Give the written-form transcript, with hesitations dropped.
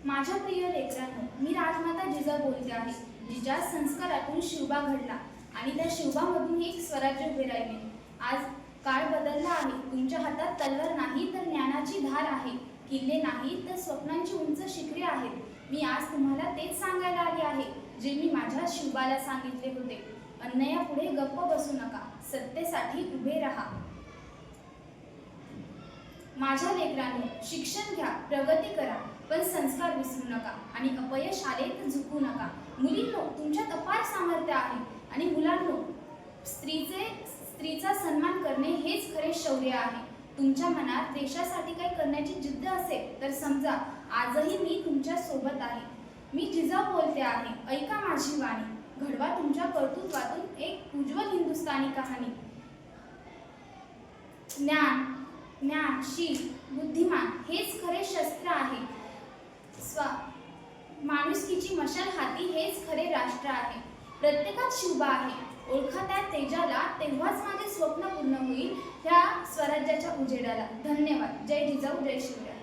माझ्या प्रिय लेकरांनो, मी राजमाता जिजाऊ बोलते आहे. जिच्या संस्कारातून शिवबा घडला आणि त्या शिवबामधून एक स्वराज्य उभे राहिले. आज काळ बदलला आहे. तुमच्या हातात तलवार नाही तर ज्ञानाची धार आहे. किल्ले नाही तर स्वप्नांची उंच शिखरे आहेत. मी आज तुम्हाला तेच सांगायला आले आहे जे मी माझ्या शिवबाला सांगितले होते. अन्यायापुढे गप्प बसू नका, सत्तेसाठी उभे राहा. माझ्या लेकरांनो, शिक्षण घ्या, प्रगती करा, पण संस्कार विसरू नका आणि अपयश आले तर झुकू नका. मुलींनो, तुमच्यात अपार सामर्थ्य आहे आणि मुलांनो, स्त्रीचा सन्मान करणे हेच खरे शौर्य आहे. तुमच्या मनात देशासाठी काही करण्याची जिद्द असेल तर समजा आजही मी तुमच्या सोबत आहे. मी जिजाऊ बोलते आहे. ऐका माझी वाणी, घडवा तुमच्या कर्तृत्वातून एक उज्ज्वल हिंदुस्थानी कहाणी. ज्ञान, शील, बुद्धिमान हेच खरे शस्त्र आहे. माणुसकीची मशाल हाती हेच खरे राष्ट्र आहे. प्रत्येकात शिवबा आहे. ओळखा त्या तेजाला, तेव्हाच माझे स्वप्न पूर्ण होईल ह्या स्वराज्याच्या उजेडाला. धन्यवाद. जय जिजाऊ, जय शिवराय.